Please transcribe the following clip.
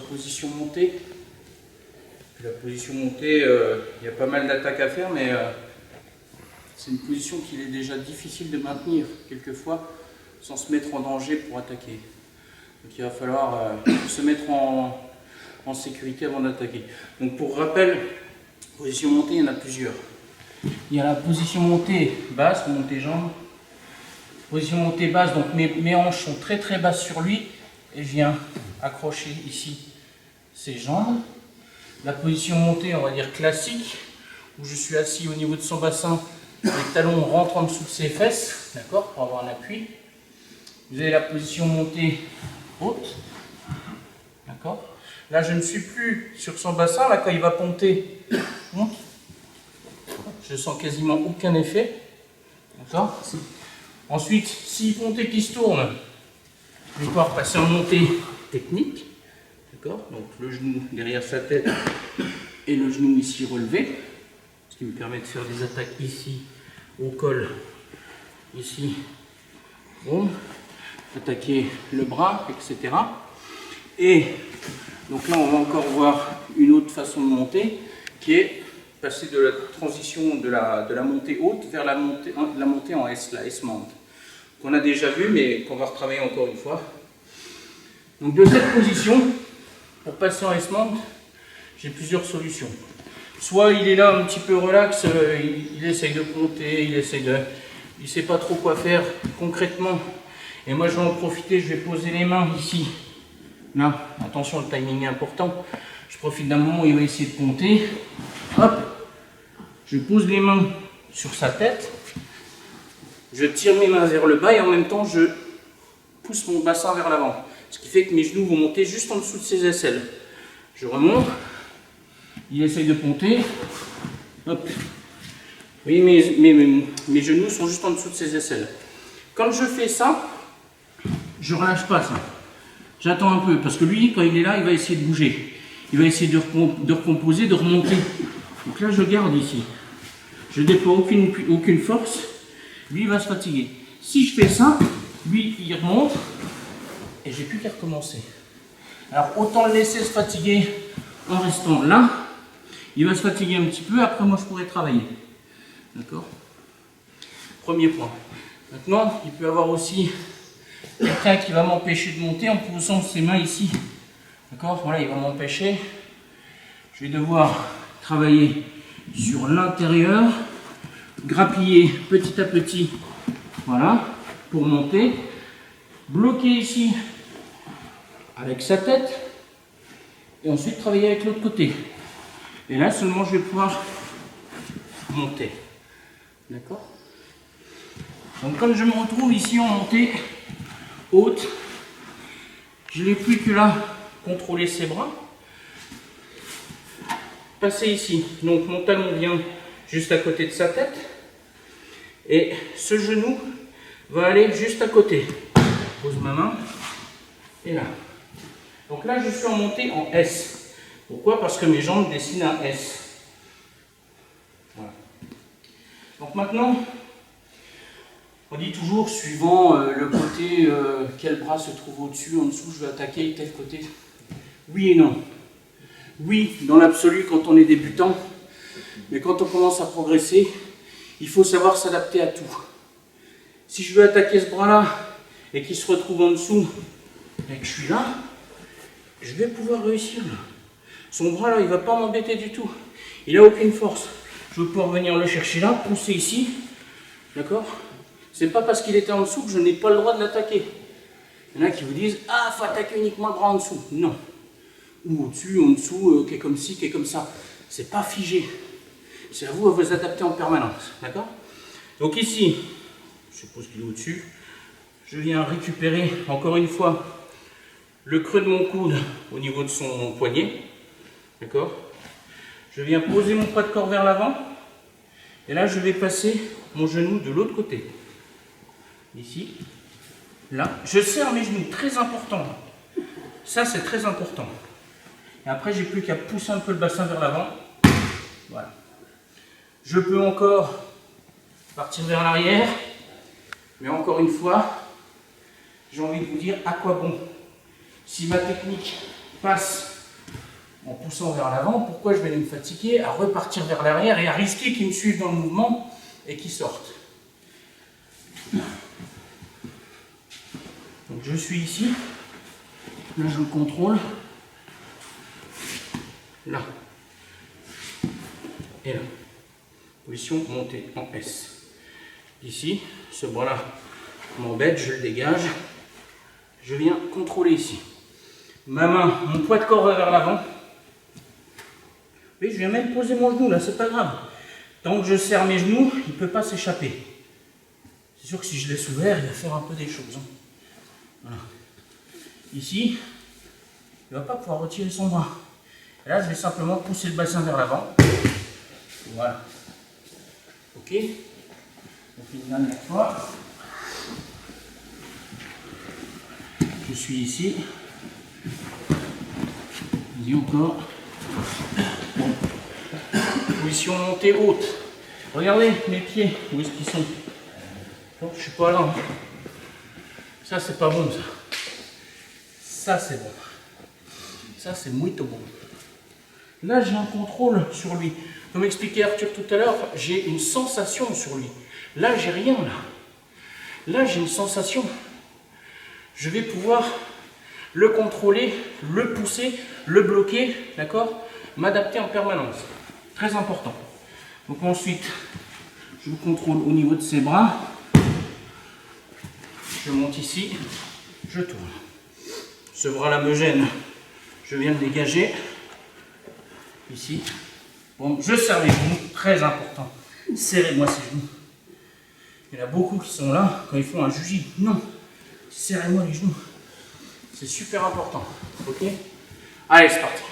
position montée. La position montée, il y a pas mal d'attaques à faire, mais c'est une position qu'il est déjà difficile de maintenir quelquefois sans se mettre en danger pour attaquer. Donc il va falloir se mettre en sécurité avant d'attaquer. Donc pour rappel, position montée, il y en a plusieurs. Il y a la position montée basse, montée jambe. Position montée basse, donc mes hanches sont très très basses sur lui et je viens accrocher ici ses jambes. La position montée, on va dire classique, où je suis assis au niveau de son bassin, les talons rentrent en dessous de ses fesses, d'accord, pour avoir un appui. Vous avez la position montée haute, d'accord. Là, je ne suis plus sur son bassin, là, quand il va ponter, je sens quasiment aucun effet, d'accord. Ensuite, s'il pontait qui se tourne, je vais pouvoir passer en montée technique, d'accord. Donc le genou derrière sa tête et le genou ici relevé, ce qui me permet de faire des attaques ici au col, ici, bon, attaquer le bras, etc. Et donc là, on va encore voir une autre façon de monter, qui est passer de la transition de la montée haute vers la montée en S, la S-mount, qu'on a déjà vu, mais qu'on va retravailler encore une fois. Donc de cette position, pour passer en S-mount, j'ai plusieurs solutions. Soit il est là un petit peu relax, il essaye de monter, il ne sait pas trop quoi faire concrètement. Et moi je vais en profiter, je vais poser les mains ici. Là, attention, le timing est important. Je profite d'un moment où il va essayer de monter. Hop, je pose les mains sur sa tête. Je tire mes mains vers le bas et en même temps je pousse mon bassin vers l'avant. Ce qui fait que mes genoux vont monter juste en dessous de ses aisselles. Je remonte. Il essaye de ponter. Hop. Vous voyez, mes genoux sont juste en dessous de ses aisselles. Quand je fais ça, je ne relâche pas ça. J'attends un peu, parce que lui, quand il est là, il va essayer de bouger. Il va essayer de recomposer, de remonter. Donc là, je garde ici. Je ne déploie aucune force. Lui, il va se fatiguer. Si je fais ça, lui, il remonte. Et j'ai plus qu'à recommencer. Alors, autant le laisser se fatiguer en restant là. Il va se fatiguer un petit peu, après moi je pourrai travailler. D'accord? Premier point. Maintenant, il peut y avoir aussi quelqu'un qui va m'empêcher de monter en posant ses mains ici. D'accord? Voilà, il va m'empêcher. Je vais devoir travailler sur l'intérieur, grappiller petit à petit, voilà, pour monter. Bloquer ici avec sa tête et ensuite travailler avec l'autre côté. Et là seulement je vais pouvoir monter. D'accord? Donc quand je me retrouve ici en montée haute, je n'ai plus que là contrôler ses bras. Passer ici. Donc mon talon vient juste à côté de sa tête. Et ce genou va aller juste à côté. Je pose ma main. Et là. Donc là je suis en montée en S. Pourquoi? Parce que mes jambes dessinent un S. Voilà. Donc maintenant, on dit toujours, suivant le côté, quel bras se trouve au-dessus, en dessous, je vais attaquer tel côté. Oui et non. Oui, dans l'absolu, quand on est débutant, mais quand on commence à progresser, il faut savoir s'adapter à tout. Si je veux attaquer ce bras-là, et qu'il se retrouve en dessous, et que je suis là, je vais pouvoir réussir là. Son bras là, il ne va pas m'embêter du tout. Il n'a aucune force. Je vais pouvoir venir le chercher là, pousser ici. D'accord? C'est pas parce qu'il était en dessous que je n'ai pas le droit de l'attaquer. Il y en a qui vous disent, ah, il faut attaquer uniquement le bras en dessous. Non. Ou au-dessus, en dessous, qui est comme ci, qui est comme ça. C'est pas figé. C'est à vous de vous adapter en permanence. D'accord? Donc ici, je suppose qu'il est au-dessus. Je viens récupérer, encore une fois, le creux de mon coude au niveau de son poignet. D'accord? Je viens poser mon poids de corps vers l'avant. Et là, je vais passer mon genou de l'autre côté. Ici. Là. Je serre mes genoux. Très important. Ça, c'est très important. Et après, j'ai plus qu'à pousser un peu le bassin vers l'avant. Voilà. Je peux encore partir vers l'arrière. Mais encore une fois, j'ai envie de vous dire à quoi bon. Si ma technique passe en poussant vers l'avant. Pourquoi je vais me fatiguer à repartir vers l'arrière et à risquer qu'ils me suivent dans le mouvement et qu'ils sortent. Donc je suis ici, là je le contrôle, là et là. Position montée en S. Ici, ce bras-là m'embête, je le dégage. Je viens contrôler ici. Ma main, mon poids de corps va vers l'avant. Oui, je viens même poser mon genou là, c'est pas grave. Tant que je serre mes genoux, il ne peut pas s'échapper. C'est sûr que si je laisse ouvert, il va faire un peu des choses. Voilà. Ici, il ne va pas pouvoir retirer son bras. Et là, je vais simplement pousser le bassin vers l'avant. Voilà. Ok. On fait une dernière fois. Je suis ici. Vas-y encore. Bon. Position montée haute. Regardez mes pieds, où est-ce qu'ils sont? Non, je suis pas là. Ça, c'est pas bon, ça. Ça, c'est bon. Ça, c'est muito bon. Là, j'ai un contrôle sur lui. Comme expliquait Arthur tout à l'heure, j'ai une sensation sur lui. Là, j'ai rien, là. Là, j'ai une sensation. Je vais pouvoir le contrôler, le pousser, le bloquer, d'accord? M'adapter en permanence. Très important. Donc ensuite, je le contrôle au niveau de ses bras. Je monte ici, je tourne. Ce bras-là me gêne. Je viens de dégager. Ici. Bon, je serre mes genoux, très important. Serrez-moi ces genoux. Il y en a beaucoup qui sont là quand ils font un juji. Non, serrez-moi les genoux. C'est super important. Ok? Allez, c'est parti.